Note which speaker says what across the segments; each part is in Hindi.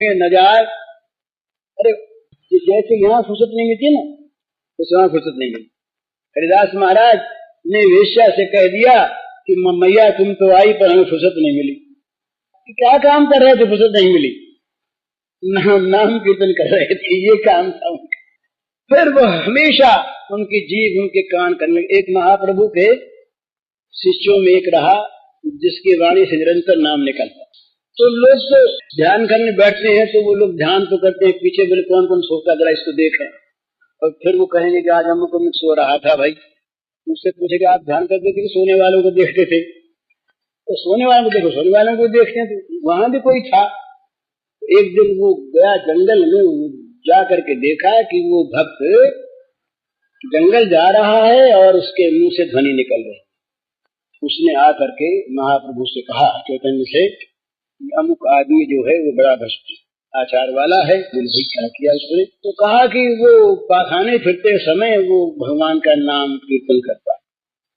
Speaker 1: न जाए। अरे जैसे यहाँ फुर्सत नहीं मिलती ना, तो वहाँ फुर्सत नहीं मिलती। हरिदास महाराज ने वेश्या से कह दिया कि मैया तुम तो आई पर हमें फुर्सत नहीं मिली। क्या काम कर रहे थे, फुर्सत नहीं मिली? नाम कीर्तन कर रहे थे, ये काम था। फिर वो हमेशा उनकी जीभ उनके कान करने। एक महाप्रभु के शिष्यों में एक रहा जिसकी वाणी से निरंतर नाम निकलता। तो लोग तो ध्यान करने बैठते हैं तो वो लोग ध्यान तो करते हैं, पीछे बोले कौन कौन सोता, जरा इसको देखें। और फिर वो कहेंगे कि आज हमको मैं सो रहा था भाई। मुझसे पूछे कि आप ध्यान करते थे कि सोने वालों को देखते थे? तो सोने वालों को देखो, सोने वालों को देखते हैं। तो वहां भी कोई था। एक दिन वो गया जंगल में, जा करके देखा कि वो भक्त जंगल जा रहा है और उसके मुंह से ध्वनि निकल रही। उसने आकर के महाप्रभु से कहा, चैतन्य से, अमुक आदमी जो है वो बड़ा भ्रष्ट आचार वाला है। भाई क्या किया उसने? तो कहा कि वो पाखाने फिरते समय वो भगवान का नाम कीर्तन करता है।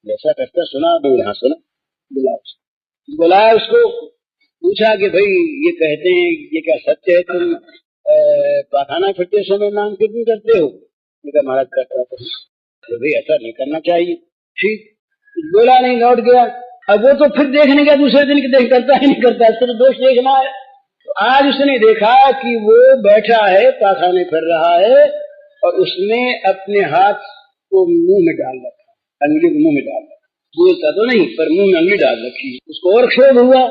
Speaker 1: जैसा करता सुना, तो यहाँ सुना, बुलाया उसको, पूछा कि भाई ये कहते हैं ये क्या सत्य है, तुम पाखाना फिरते समय नाम कीर्तन करते हो? महाराज करता तो भाई ऐसा नहीं करना चाहिए। ठीक, बोला नहीं, लौट गया। अब वो तो फिर देखने का दूसरे दिन की देख करता ही नहीं करता, इसको तो दोष देखना है। तो आज उसने देखा कि वो बैठा है, पाखाने फिर रहा है और उसने अपने हाथ को मुंह में डाल रखा, अंगुली को मुंह में डाल रखा। बोलता तो नहीं पर मुंह में अंगुली डाल रखी। उसको और क्षोभ हुआ।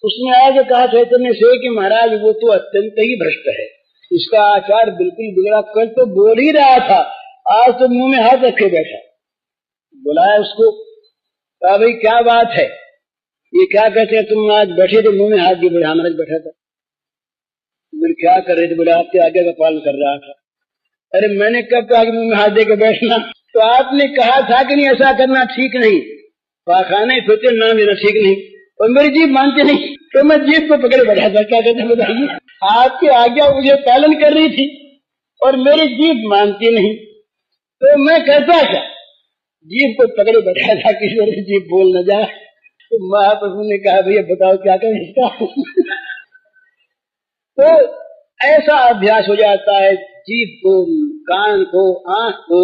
Speaker 1: उसने आगे कहा चैतन्य से कि महाराज वो तो अत्यंत ही भ्रष्ट है, उसका आचार बिल्कुल बिगड़ा। कल तो बोल ही रहा था, आज तो मुंह में हाथ रखे बैठा। बुलाया उसको, कहा भाई क्या बात है, ये क्या कहते हैं, तुम आज बैठे थे मुंह में हाथ दिए? बोले हाँ महाराज बैठा था। बोले क्या कर रहे थे? बोले आपके आज्ञा का पालन कर रहा था। अरे मैंने कब कहा कि मुंह में हाथ दे के बैठना? तो आपने कहा था कि नहीं ऐसा करना ठीक नहीं, पाखाने फिरते नाम लेना ठीक नहीं। और मेरी जीभ मानती नहीं तो मैं जीभ को पकड़े बैठा था। क्या कहते हैं बताइए? आपकी आज्ञा मुझे पालन कर रही थी और मेरी जीभ मानती नहीं, तो मैं करता क्या? जीभ को पकड़े बैठा था कि मेरी जीभ बोल न जाए। तो महाप्रभु ने कहा भैया बताओ क्या करें इसका? तो ऐसा अभ्यास हो जाता है जीभ को, कान को, आंख को,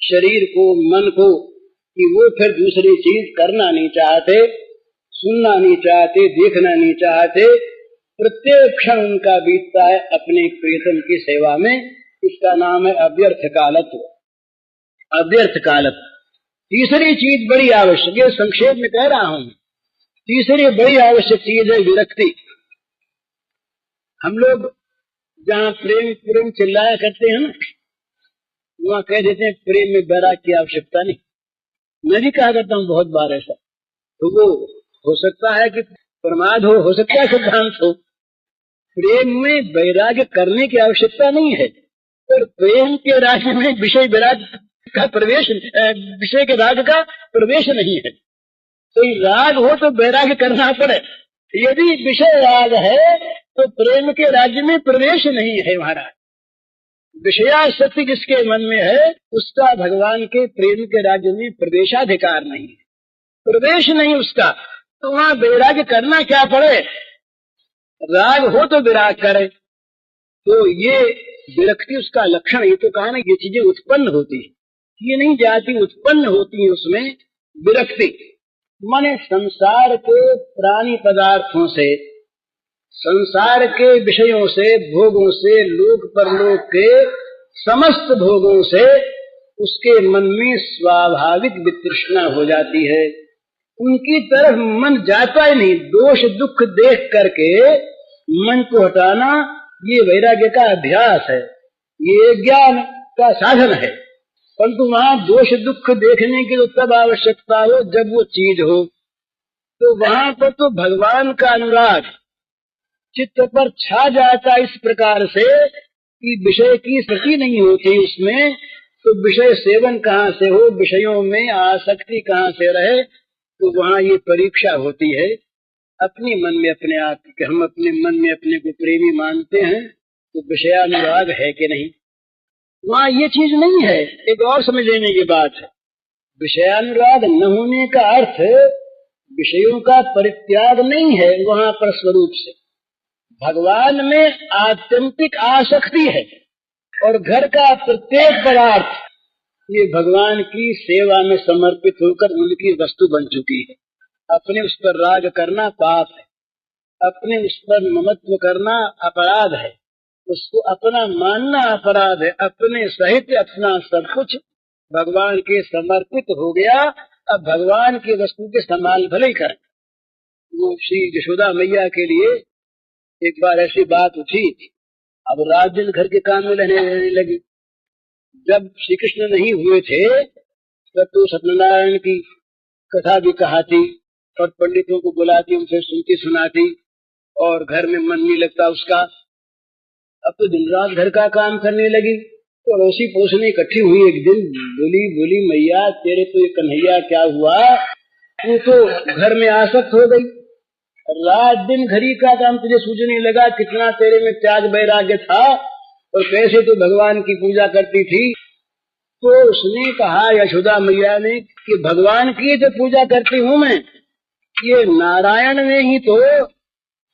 Speaker 1: शरीर को, मन को, कि वो फिर दूसरी चीज करना नहीं चाहते, सुनना नहीं चाहते, देखना नहीं चाहते। प्रत्येक क्षण उनका बीतता है अपने प्रियतम की सेवा में। इसका नाम है अव्यर्थ कालत्व। अव्यर्थ कालत्व। तीसरी चीज बड़ी आवश्यक है, संक्षेप में कह रहा हूं। तीसरी बड़ी आवश्यक चीज है विरक्ति। हम लोग जहाँ प्रेम प्रेम चिल्लाया करते हैं ना, वहाँ कह देते हैं प्रेम में बैराग की आवश्यकता नहीं। मैं भी कहा करता हूँ बहुत बार ऐसा। तो वो हो सकता है कि प्रमाद हो सकता है सिद्धांत हो। प्रेम में वैराग्य करने की आवश्यकता नहीं है, पर प्रेम के राज्य में विषय विराग का प्रवेश, विषय के राग का प्रवेश नहीं है। कोई राग हो तो वैराग्य करना पड़े। यदि विषय राग है तो प्रेम के राज्य में प्रवेश नहीं है। महाराज, विषयासक्ति जिसके मन में है उसका भगवान के प्रेम के राज्य में प्रवेशाधिकार नहीं है, प्रवेश नहीं उसका। तो वहाँ वैराग्य करना क्या पड़े? राग हो तो विराग करे। तो ये विरक्ति उसका लक्षण। ये तो कहा ना ये चीजें उत्पन्न होती है, ये नहीं जाती, उत्पन्न होती है उसमें विरक्ति। माने संसार के प्राणी पदार्थों से, संसार के विषयों से, भोगों से, लोक परलोक के समस्त भोगों से उसके मन में स्वाभाविक वितृष्णा हो जाती है। उनकी तरफ मन जाता ही नहीं। दोष दुख देख करके मन को हटाना ये वैराग्य का अभ्यास है, ये ज्ञान का साधन है। परंतु वहाँ दोष दुख देखने की तो तब आवश्यकता हो जब वो चीज हो। तो वहाँ पर तो भगवान का अनुराग चित्त पर छा जाता इस प्रकार से कि विषय की स्मृति नहीं होती उसमें। तो विषय सेवन कहाँ से हो, विषयों में आसक्ति कहाँ से रहे? तो वहाँ ये परीक्षा होती है अपने मन में अपने आप कि हम अपने मन में अपने को प्रेमी मानते हैं तो विषयानुराग है कि नहीं। वहाँ ये चीज नहीं है। एक और समझ लेने की बात है, विषयानुराग न होने का अर्थ विषयों का परित्याग नहीं है वहाँ पर स्वरूप से। भगवान में आत्यंतिक आसक्ति है और घर का प्रत्येक पदार्थ ये भगवान की सेवा में समर्पित होकर उनकी वस्तु बन चुकी है। अपने उस पर राग करना पाप है, अपने उस पर ममत्व करना अपराध है, उसको अपना मानना अपराध है। अपने सहित अपना सब कुछ भगवान के समर्पित हो गया। अब भगवान की वस्तु के संभाल भले ही करें। वो श्री यशोदा मैया के लिए एक बार ऐसी बात उठी, अब रात दिन घर के काम में रहने लगी। जब श्री कृष्ण नहीं हुए थे तब तो सत्यनारायण की कथा भी कहाती और पंडितों को बुलाती, उनसे सुनती सुनाती और घर में मन नहीं लगता उसका। अब तो दिन रात घर का काम करने लगी। तो पड़ोसी पड़ोसनी इकट्ठी हुई एक दिन, बोली मैया तेरे तो ये कन्हैया क्या हुआ, तू तो घर में आसक्त हो गई, रात दिन घड़ी का काम तुझे सूझने लगा, कितना तेरे में त्याग वैराग्य था और कैसे तू भगवान की पूजा करती थी। तो उसने कहा, यशोदा मैया ने, कि भगवान की जो पूजा करती हूँ मैं, ये नारायण ने ही तो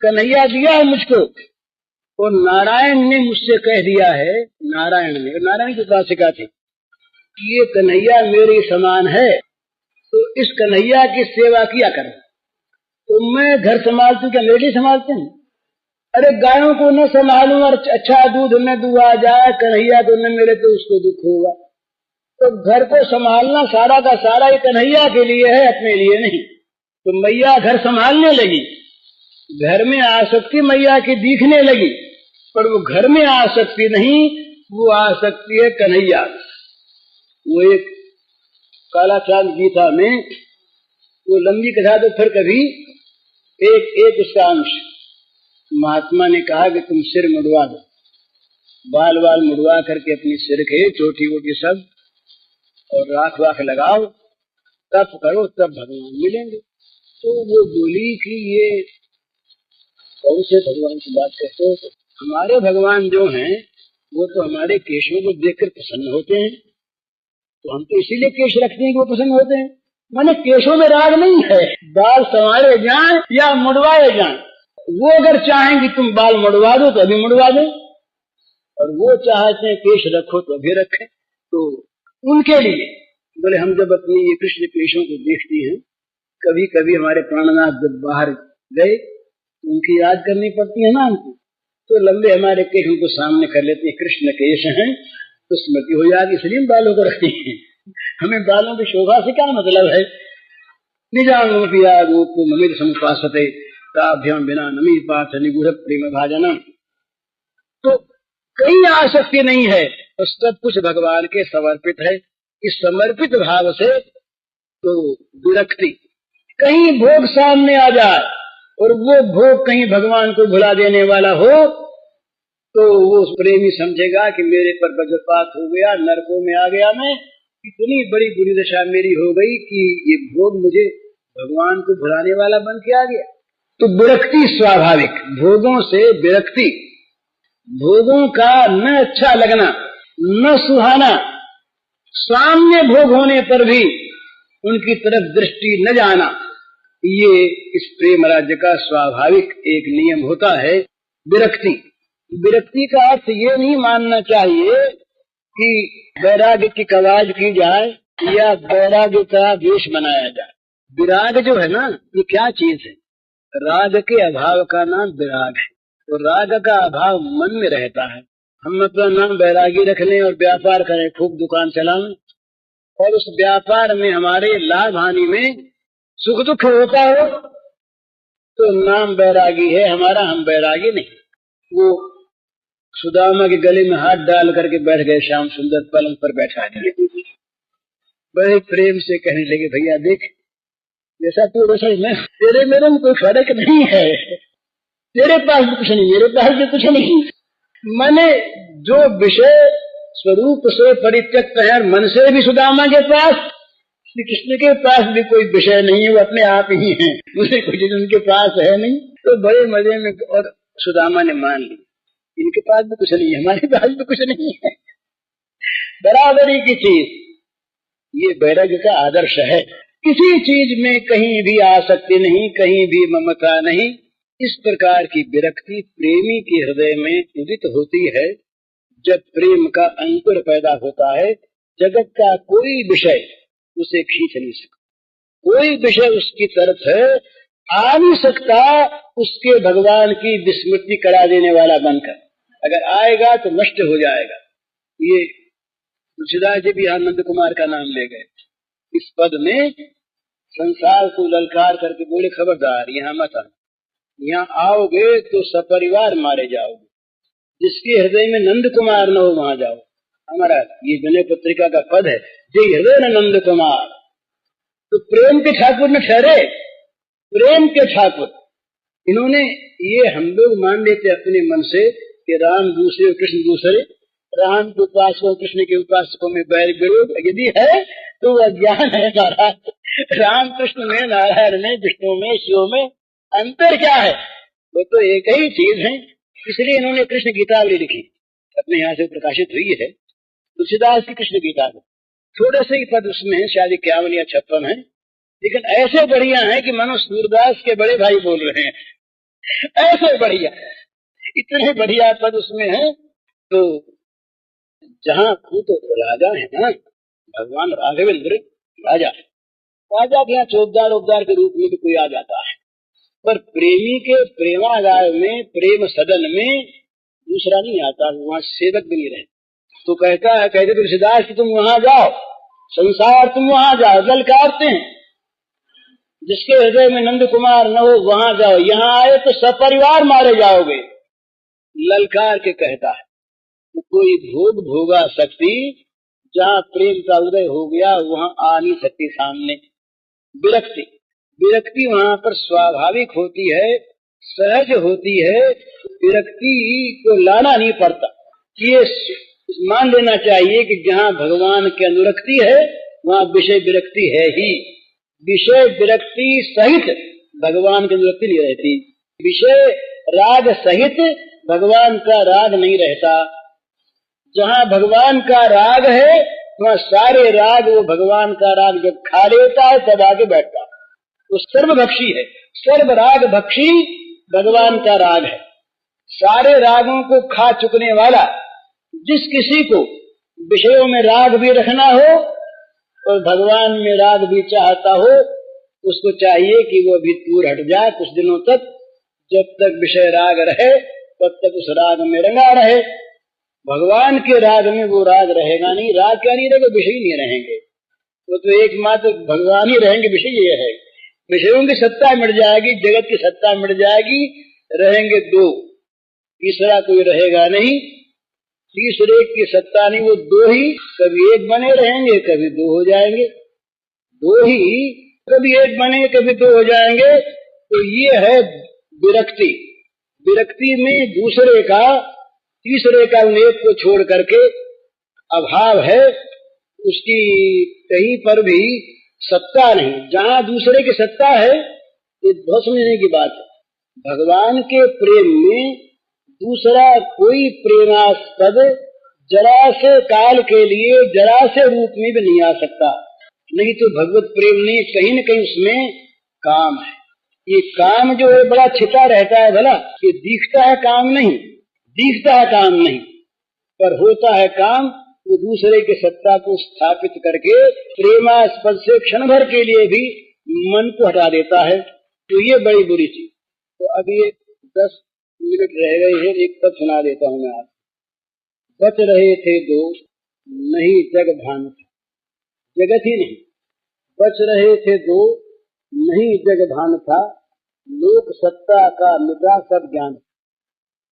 Speaker 1: कन्हैया दिया है मुझको, और नारायण ने मुझसे कह दिया है, नारायण की उपासिका थी, ये कन्हैया मेरे समान है, तो इस कन्हैया की सेवा किया करो। तो मैं घर संभालती क्या मेरे लिए संभालते हैं? अरे गायों को न संभालूं और अच्छा दूध न दुआ जाए, कन्हैया को न मिले तो उसको दुख होगा। तो घर को संभालना सारा का सारा ये कन्हैया के लिए है, अपने लिए नहीं। तो मैया घर संभालने लगी, घर में आसक्ति मैया की दिखने लगी, पर वो घर में आसक्ति नहीं, वो आसक्ति है कन्हैया। वो एक कालाचांद गीता में वो लंबी कथा, तो फिर कभी एक उसका अंश महात्मा ने कहा कि तुम सिर मुड़वा दो, बाल मुड़वा करके अपनी सिर के चोटी वोटी सब और राख वाख लगाओ, तप करो, तब भगवान मिलेंगे। तो वो बोली कि ये कौन से भगवान की बात कहते हो? हमारे भगवान जो हैं वो तो हमारे केशों को देखकर प्रसन्न होते हैं, तो हम तो इसीलिए केश रखते हैं कि वो प्रसन्न होते हैं। माने केशों में राग नहीं है, बाल संवारे जाएं या मुड़वाए जाएं, वो अगर चाहें कि तुम बाल मुड़वा दो तो अभी मुड़वा दो, और वो चाहते हैं केश रखो तो अभी रखें। तो उनके लिए बोले, हम जब अपनी ये कृष्ण केशों को देखती हैं, कभी कभी हमारे प्राणनाथ जब बाहर गए तो उनकी याद करनी पड़ती है ना हमको, तो लंबे हमारे केश उनको सामने कर लेते हैं, कृष्ण केश हैं तो स्मृति हो जाएगी, इसलिए बालों को रखती हैं। हमें बालों की शोभा से क्या मतलब है? निजामित समुपासते ताभ्याम बिना नमी पार्थ निगूढ़ प्रेम भाजनम। तो कहीं आसक्ति नहीं है, तो सब कुछ भगवान के समर्पित है। इस समर्पित भाव से तो विरक्ति, कहीं भोग सामने आ जाए और वो भोग कहीं भगवान को भुला देने वाला हो, तो वो प्रेमी समझेगा कि मेरे पर वज्रपात हो गया, नरकों में आ गया, मैं इतनी बड़ी बुरी दशा मेरी हो गई कि ये भोग मुझे भगवान को भुलाने वाला बन के आ गया। तो विरक्ति स्वाभाविक, भोगों से विरक्ति, भोगों का न अच्छा लगना, न सुहाना, सामने भोग होने पर भी उनकी तरफ दृष्टि न जाना, ये इस प्रेम राज्य का स्वाभाविक एक नियम होता है विरक्ति। विरक्ति का अर्थ ये नहीं मानना चाहिए कि वैराग्य की कवाज की जाए या वैराग्य का वेश बनाया जाए। विराग जो है ना, ये क्या चीज है? राग के अभाव का नाम विराग है, तो राग का अभाव मन में रहता है। हम अपना नाम वैरागी रख लें और व्यापार करें, खूब दुकान चलाएं, और उस व्यापार में हमारे लाभ हानि में सुख दुख होता हो तो नाम वैरागी है हमारा, हम वैरागी नहीं। वो सुदामा के गले में हाथ डाल करके बैठ गए, श्याम सुंदर पलंग पर बैठा दिए, बड़े प्रेम से कहने लगे, भैया देख जैसा तू वैसा मैं, तेरे मेरे में कोई फर्क नहीं है, तेरे पास भी कुछ नहीं, मेरे पास भी कुछ नहीं। माने जो विषय स्वरूप से परित्यक्त है, मन से भी सुदामा के पास, श्री कृष्ण के पास भी कोई विषय नहीं है, वो अपने आप ही है, दूसरे कुछ उनके पास है नहीं। तो बड़े मजे में, और सुदामा ने मान ली, इनके पास भी कुछ नहीं है, हमारे पास भी कुछ नहीं है, बराबरी की चीज। ये वैराग्य का आदर्श है। किसी चीज में कहीं भी आसक्ति नहीं, कहीं भी ममता नहीं, इस प्रकार की विरक्ति प्रेमी के हृदय में उदित होती है जब प्रेम का अंकुर पैदा होता है। जगत का कोई विषय उसे खींच नहीं सकता, कोई विषय उसकी तरफ है आ नहीं सकता उसके भगवान की विस्मृति करा देने वाला बनकर। अगर आएगा तो नष्ट हो जाएगा। ये तुलसीदास जी भी आनंद कुमार का नाम ले गए। इस पद में संसार को ललकार करके बोले, खबरदार यहाँ मत आना, यहाँ आओगे तो सपरिवार मारे जाओगे। जिसके हृदय में नंद कुमार न हो वहां जाओ। हमारा ये विनय पत्रिका का पद है, जय हृदय न नंद कुमार। तो प्रेम के ठाकुर न ठहरे, प्रेम के ठाकुर। इन्होंने ये हम लोग मान लेते अपने मन से कि राम दूसरे और कृष्ण दूसरे, राम के उपासकों कृष्ण के उपासकों में बैर विरोध यदि है तो वह ज्ञान है महाराज। राम कृष्ण में, नारायण में, विष्णु में, शिव में अंतर क्या है? वो तो एक ही चीज है। इसलिए इन्होंने कृष्ण गीतावली लिखी, अपने यहाँ से प्रकाशित हुई है तुलसीदास की कृष्ण गीता में। थोड़े से ही पद उसमें है, शायद 51 या 56 है, लेकिन ऐसे बढ़िया है कि मानो सूरदास के बड़े भाई बोल रहे हैं। ऐसे बढ़िया, इतने बढ़िया पद उसमें है। तो जहाँ तो राजा है ना, भगवान राघवेंद्र राजा, राजा के यहाँ चौबदार उबदार के रूप में भी कोई आ जाता है, पर प्रेमी के प्रेमागार में, प्रेम सदन में दूसरा नहीं आता, वहाँ सेवक भी नहीं रहे। तो कहते तुलसीदास कि तुम वहां जाओ, संसार तुम वहां जाओ, ललकारते हैं। जिसके हृदय में नंद कुमार न हो वहां जाओ, यहाँ आए तो सपरिवार मारे जाओगे, ललकार के कहता है। तो कोई भोग भोगा सकती, जहाँ प्रेम का उदय हो गया वहां आ नहीं सकती सामने। विरक्ति, विरक्ति वहां पर स्वाभाविक होती है, सहज होती है। विरक्ति को लाना नहीं पड़ता। ये मान लेना चाहिए कि जहाँ भगवान की अनुरक्ति है वहाँ विषय विरक्ति है ही। विषय विरक्ति सहित भगवान की अनुरक्ति नहीं रहती। विषय राग सहित भगवान का राग नहीं रहता। जहाँ भगवान का राग है वहाँ सारे राग, वो भगवान का राग जब खा लेता है तब आगे बैठता है। वो सर्वभक्षी है, सर्व राग भक्षी भगवान का राग है। सारे रागों को खा चुकने वाला, जिस किसी को विषयों में राग भी रखना हो और भगवान में राग भी चाहता हो, उसको चाहिए कि वो भी दूर हट जाए कुछ दिनों तक। जब तक विषय राग रहे तब तक उस राग में रंगा रहे। भगवान के राग में वो राग रहेगा नहीं। राग क्या नहीं रहेगा? विषय नहीं रहेंगे। वो तो एकमात्र भगवान ही रहेंगे, विषय ये है। विषयों की सत्ता मिट जाएगी, जगत की सत्ता मिट जाएगी, रहेंगे दो, तीसरा कोई रहेगा नहीं। तीसरे की सत्ता नहीं, वो दो ही कभी एक बने रहेंगे, कभी दो हो जाएंगे। दो ही कभी एक बने, कभी दो हो जाएंगे। तो ये है विरक्ति। विरक्ति में दूसरे का, तीसरे का एक को छोड़ करके अभाव है, उसकी कहीं पर भी सत्ता नहीं। जहाँ दूसरे की सत्ता है ये बहुत समझने की बात है। भगवान के प्रेम में दूसरा कोई प्रेमास्पद जरा से काल के लिए, जरा से रूप में भी नहीं आ सकता। नहीं तो भगवत प्रेम में कहीं न कहीं उसमें काम है। ये काम जो है बड़ा छिपा रहता है। भला ये दिखता है काम नहीं, दिखता है काम नहीं, पर होता है काम। वो दूसरे की सत्ता को स्थापित करके प्रेमास्पद से क्षण भर के लिए भी मन को हटा देता है। तो ये बड़ी बुरी चीज। तो अब ये 10 मिनट रह गए हैं, एक पद सुना देता हूँ मैं आपको। बच रहे थे दो, नहीं जग भान था, जगत ही नहीं। बच रहे थे दो, नहीं जग भान था, लोक सत्ता का मिटा सब ज्ञान।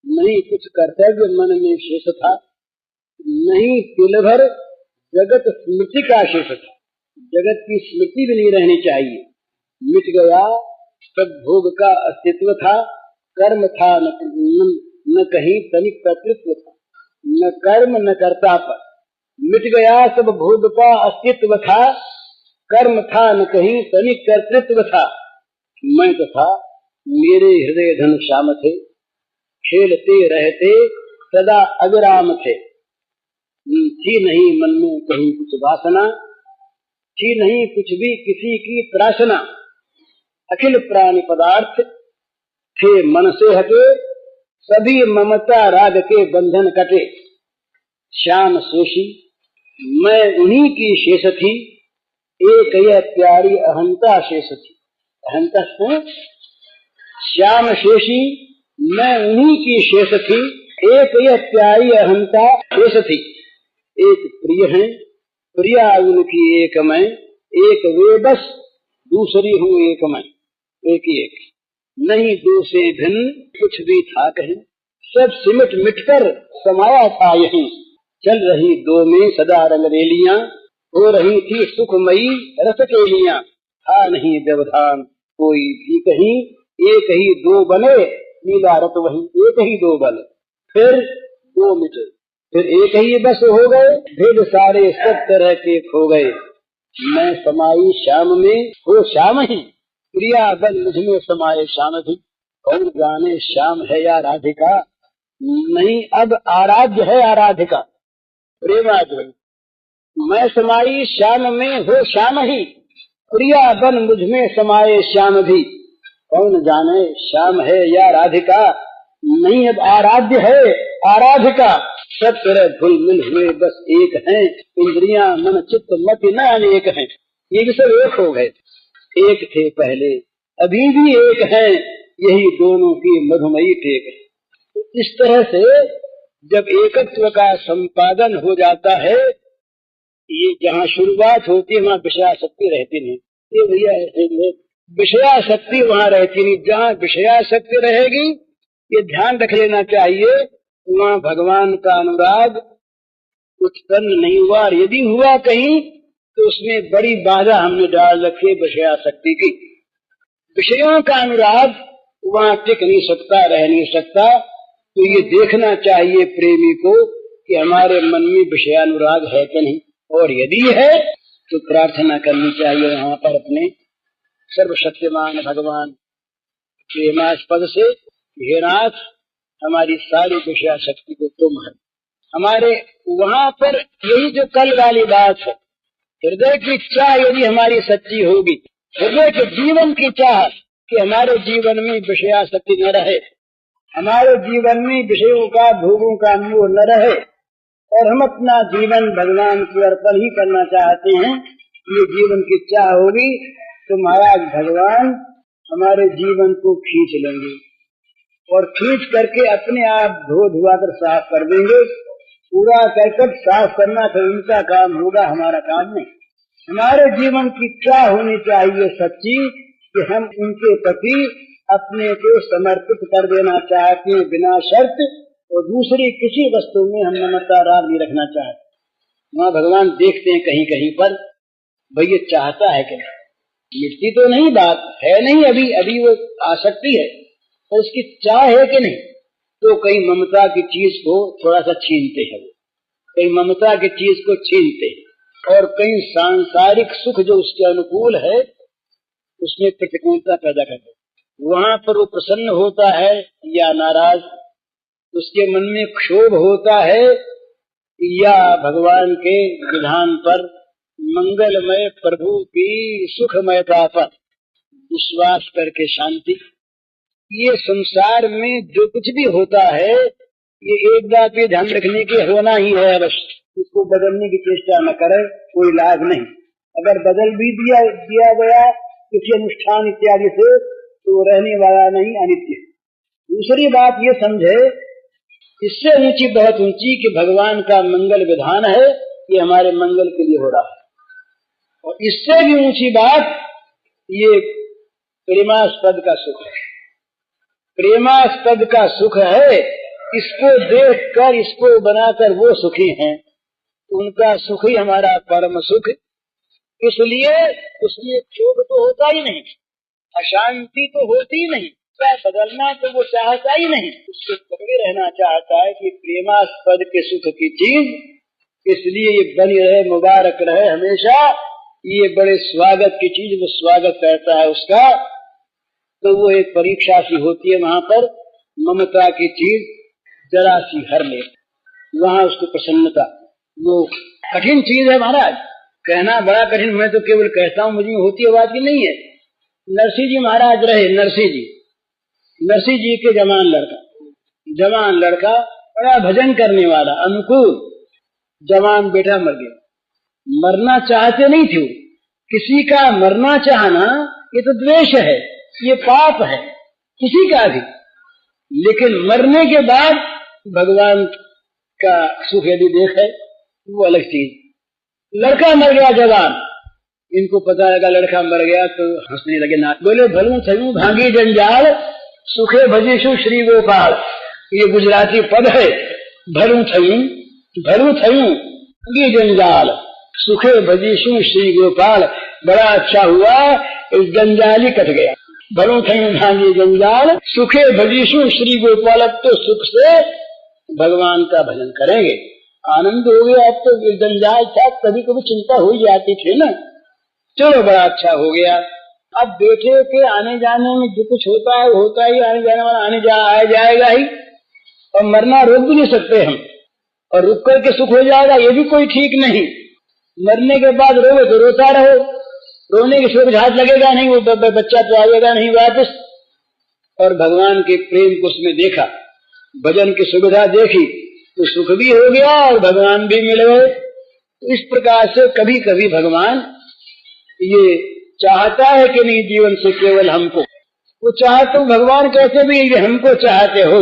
Speaker 1: नहीं कुछ कर्तव्य मन में शेष था, नहीं तिल भर जगत स्मृति का शेष था। जगत की स्मृति भी नहीं रहनी चाहिए। मिट गया सब भोग का अस्तित्व था, कर्म था न कहीं तनिक कर्तृत्व था, न कर्म न कर्ता पर। मिट गया सब भोग का अस्तित्व था, कर्म था न कहीं तनिक कर्तृत्व था। मैं तो था, मेरे हृदय धन श्याम थे, खेलते रहते सदा अविराम थे। थी नहीं मन में कहीं कुछ वासना, थी नहीं कुछ भी किसी की त्रासना। अखिल प्राणी पदार्थ थे मन से हटे, सभी ममता राग के बंधन कटे। श्याम शेषी मैं उन्हीं की शेष थी, एक यह प्यारी अहंता शेष थी। अहंता से श्याम शेषी मैं उन्हीं की शेष थी, एक यह प्यारी अहंता शेष थी। एक प्रिय है, प्रिया उनकी एक मैं, एक वे बस दूसरी हूँ एक मैं। एक ही एक, नहीं दो से भिन्न कुछ भी था कहीं, सब सिमट मिटकर समाया था यहीं। चल रही दो में सदा रंगरेलियां, हो रही थी सुखमयी रस केलियां। था नहीं व्यवधान कोई भी कहीं, एक ही दो बने लीला रत वही। एक ही दो बने, फिर दो मिटे, फिर एक ही बस हो गए, भेद सारे सब तरह के खो गए। मैं समाई श्याम में हो श्याम ही, प्रिया बल मुझ में समाये श्याम भी। कौन जाने श्याम है या राधिका, नहीं अब आराध्य है आराधिका। प्रेमाद्वै मैं समाई श्याम में हो श्याम ही, प्रिया बन मुझ में समाये श्याम भी। कौन जाने श्याम है या राधिका, नहीं अब आराध्य है आराधिका। सब तरह घुल मिल हुए बस एक हैं, इंद्रियां मन चित्त मति न अनेक हैं। ये भी सब एक हो गए, एक थे पहले अभी भी एक हैं, यही दोनों की मधुमयी टेक है। इस तरह से जब एकत्व का संपादन हो जाता है, ये जहाँ शुरुआत होती है वहाँ विषयासक्ति रहती नहीं। ये भैया विषयासक्ति वहाँ रहती नहीं। जहाँ विषयासक्ति रहेगी ये ध्यान रख लेना चाहिए, वहाँ भगवान का अनुराग उत्पन्न नहीं हुआ। और यदि हुआ कहीं तो उसमें बड़ी बाधा हमने डाल रखी विषयासक्ति की। विषयों का अनुराग वहाँ टिक नहीं सकता, रह नहीं सकता। तो ये देखना चाहिए प्रेमी को कि हमारे मन में विषयानुराग है कि नहीं, और यदि है तो प्रार्थना करनी चाहिए वहाँ पर अपने सर्वशक्तिमान भगवान प्रेमास्पद से, हे नाथ हमारी सारी विषयाशक्ति को तुम है। हमारे वहाँ पर यही जो कल वाली बात है, हृदय की चाह यदि हमारी सच्ची होगी, हृदय के जीवन की चाह कि हमारे जीवन में विषयाशक्ति न रहे, हमारे जीवन में विषयों का भोगों का मोह न रहे, और हम अपना जीवन भगवान को अर्पण ही करना चाहते हैं, ये जीवन की चाह होगी तो महाराज भगवान हमारे जीवन को खींच लेंगे और खींच करके अपने आप धो धुआ कर साफ कर देंगे। पूरा करकट साफ करना तो उनका काम होगा, हमारा काम नहीं। हमारे जीवन की चाह होनी चाहिए सच्ची कि हम उनके प्रति अपने को समर्पित कर देना चाहते हैं बिना शर्त, और दूसरी किसी वस्तु में हम ममता राग नहीं रखना चाहते। वहाँ भगवान देखते हैं कहीं कहीं पर भाई ये चाहता है कि मिटती तो नहीं बात है, नहीं अभी वो आसक्ति है, तो उसकी चाह है कि नहीं। तो कई ममता की चीज को थोड़ा सा छीनते हैं, कई ममता की चीज को छीनते हैं, और कई सांसारिक सुख जो उसके अनुकूल है उसमें प्रतिकूलता पैदा करते हैं। वहाँ पर वो प्रसन्न होता है या नाराज, उसके मन में क्षोभ होता है या भगवान के विधान पर मंगलमय प्रभु की सुखमयता पर विश्वास करके शांति। ये संसार में जो कुछ भी होता है ये एक बात पे ध्यान रखने की होना ही है अवश्य, इसको बदलने की चेष्टा न करे, कोई लाभ नहीं। अगर बदल भी दिया गया किसी अनुष्ठान इत्यादि से तो रहने वाला नहीं, अनित्य। दूसरी बात ये समझे, इससे ऊंची बहुत ऊंची कि भगवान का मंगल विधान है, ये हमारे मंगल के लिए हो रहा है। और इससे भी ऊंची बात ये प्रेमास्पद का सुख है, प्रेमास्पद का सुख है। इसको देखकर, इसको बनाकर वो सुखी हैं, उनका सुख ही हमारा परम सुख। इसलिए उसमें क्षोभ तो होता ही नहीं, अशांति तो होती ही नहीं, बदलना तो वो चाहता ही नहीं, उसको पकड़े रहना चाहता है कि प्रेमास्पद के सुख की चीज, इसलिए ये बनी रहे, मुबारक रहे हमेशा। ये बड़े स्वागत की चीज, वो स्वागत करता है उसका। तो वो एक परीक्षा सी होती है वहां पर, ममता की चीज जरा सी हर ले, वहां उसको प्रसन्नता। वो कठिन चीज है महाराज, कहना बड़ा कठिन। मैं तो केवल कहता हूँ, मुझे होती है बात की नहीं है। नरसिंह जी महाराज रहे, नरसिंह जी नरसिंह जी के जवान लड़का बड़ा भजन करने वाला, अनुकूल जवान बेटा मर गया। मरना चाहते नहीं थे, किसी का मरना चाहना ये तो द्वेष है, ये पाप है किसी का भी। लेकिन मरने के बाद भगवान का सुख यदि देखे वो अलग चीज। लड़का मर गया जवान, इनको पता लगा लड़का मर गया तो हंसने लगे, ना बोले भलू थयू भांगी जंजाल सुखे भजीशु श्री गोपाल। ये गुजराती पद है, भलू थयू भांगी जंजाल सुखे भजीशु श्री गोपाल। बड़ा अच्छा हुआ, इस जंजाल ही कट गया। भलू थयू भांगी जंजाल सुखे भजीशु श्री गोपाल। अब तो सुख से भगवान का भजन करेंगे, आनंद हो गया। अब तो जंजाल था, कभी कभी चिंता हो जाती थी ना, चलो बड़ा अच्छा हो गया। अब बेटे के आने जाने में जो कुछ होता है होता ही, आने जाने वाला आ जाएगा ही, और मरना रोक भी नहीं सकते हम, और रुक करके सुख हो जाएगा ये भी कोई ठीक नहीं। मरने के बाद रोवे तो रोता रहो, रोने के सुख हाथ लगेगा नहीं, वो बच्चा तो आएगा नहीं वापस। और भगवान के प्रेम को उसमें देखा, भजन की सुविधा देखी तो सुख भी हो गया और भगवान भी मिल गए। तो इस प्रकार से कभी कभी भगवान ये चाहता है कि नहीं जीवन से केवल हमको, वो चाहते हो भगवान कैसे भी हमको चाहते हो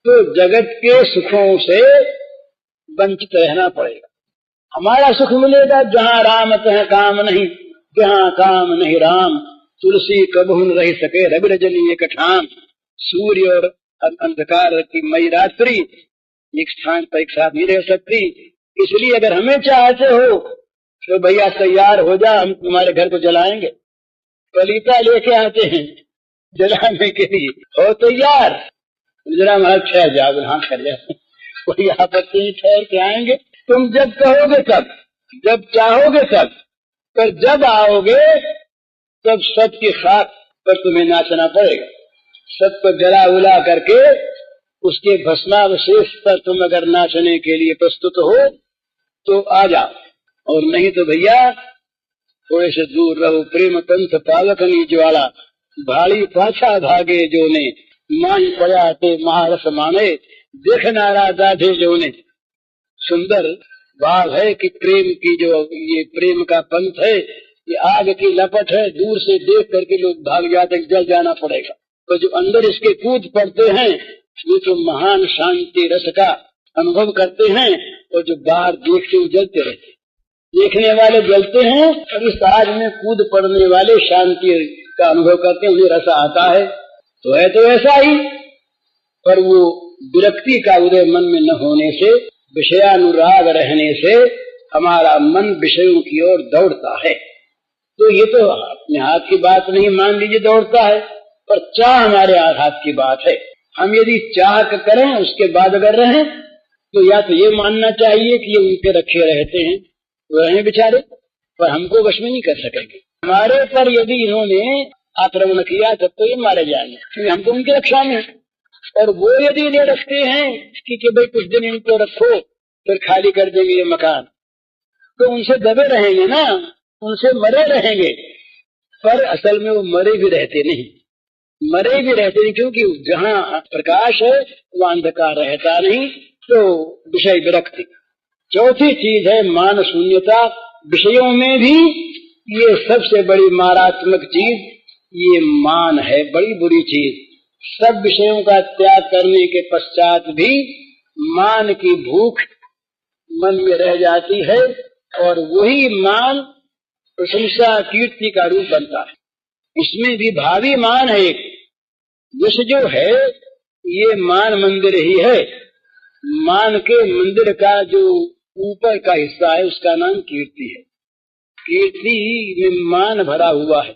Speaker 1: तो जगत के सुखों से वंचित रहना पड़ेगा। हमारा सुख मिलेगा जहाँ राम तहाँ काम नहीं, जहाँ काम नहीं राम। तुलसी कबहू न रह सके रवि रजनी एक ठाम। सूर्य और अंधकार की मई रात्रि एक स्थान पर एक साथ नहीं रह सकती। इसलिए अगर हमें चाहते हो तो भैया तैयार हो जा, हम तुम्हारे घर को जलाएंगे। कलीता लेके आते हैं जलाने के लिए, हो तैयार? जरा महाराज ठहर जाओ, हाँ ठहर जाओ, कोई आपत्ति नहीं, ठहर के आएंगे। तुम जब कहोगे तब, जब चाहोगे तब, पर जब आओगे तब सबकी खाक पर तुम्हें नाचना पड़ेगा। सबको जला उला करके उसके भस्मावशेष पर तुम अगर नाचने के लिए प्रस्तुत हो तो आ जाओ, और नहीं तो भैया थोड़े से दूर रहो। प्रेम पंथ पावकनी ज्वाला भाड़ी पाछा भागे जो ने, मान पड़ा ते महारस माने देखना राधे जो ने। सुंदर भाव है कि प्रेम की जो ये प्रेम का पंथ है, ये आग की लपट है, दूर से देख करके लोग भाग जाते, जल जाना पड़ेगा। तो जो अंदर इसके कूद पड़ते हैं वे तो महान शांति रस का अनुभव करते हैं, और जो बाहर देखते हुए जलते रहते, देखने वाले जलते हैं और इस आग में कूद पड़ने वाले शांति का अनुभव करते हैं, उन्हें रस आता है। तो है तो ऐसा ही, पर वो विरक्ति का उदय मन में न होने से, विषयानुराग रहने से हमारा मन विषयों की ओर दौड़ता है। तो ये तो अपने हाथ की बात नहीं, मान लीजिए दौड़ता है, पर चाह हमारे हाथ की बात है। हम यदि चाह करें उसके बाद अगर रहें तो या तो ये मानना चाहिए कि ये उनके रखे रहते हैं, रहे बेचारे, पर हमको वश में नहीं कर सकेंगे। हमारे पर यदि इन्होंने आक्रमण किया तब तो ये मारे जाएंगे, क्योंकि हमको उनके रक्षा में। और वो यदि इन्हें रखते हैं कि भाई कुछ दिन इनको रखो फिर खाली कर देंगे ये मकान, तो उनसे दबे रहेंगे ना, उनसे मरे रहेंगे। पर असल में वो मरे भी रहते नहीं, क्योंकि जहाँ प्रकाश है वहाँ अंधकार रहता नहीं। तो विषय विरक्ति। चौथी चीज है मान शून्यता। विषयों में भी ये सबसे बड़ी मारात्मक चीज ये मान है, बड़ी बुरी चीज। सब विषयों का त्याग करने के पश्चात भी मान की भूख मन में रह जाती है, और वही मान प्रशंसा कीर्ति का रूप बनता है। इसमें भी भावी मान है। विष जो है ये मान मंदिर ही है। मान के मंदिर का जो ऊपर का हिस्सा है उसका नाम कीर्ति है। कीर्ति में मान भरा हुआ है,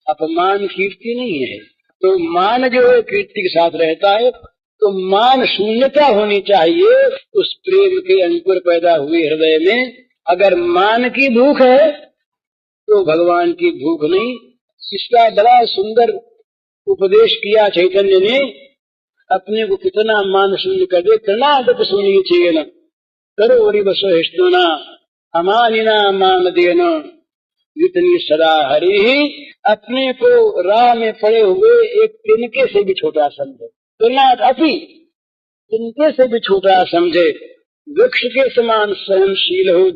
Speaker 1: अपमान कीर्ति नहीं है। तो मान जो है कीर्ति के साथ रहता है। तो मान शून्यता होनी चाहिए उस प्रेम के अंकुर पैदा हुए हृदय में। अगर मान की भूख है तो भगवान की भूख नहीं। इसका बड़ा सुंदर उपदेश किया चैतन्य ने। अपने को कितना मान शून्य कर दे, कर्णाटक सुनिए चेन करो बसो हिष्णुना अमानिना मान देना। जितनी सदा हरि ही, अपने को राह में पड़े हुए एक तिनके से भी छोटा समझे, तुलना अपी तिनके से भी छोटा समझे, वृक्ष के समान सहनशील हो,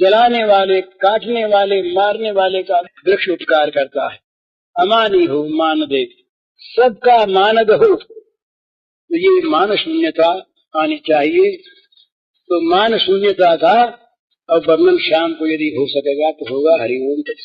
Speaker 1: जलाने वाले, काटने वाले, मारने वाले का वृक्ष उपकार करता है। अमानी हो मान दे, सबका मानद हो, तो ये मान शून्यता आनी चाहिए। तो मान शून्यता का और वर्णन शाम को यदि हो सकेगा तो होगा। हरि ओम।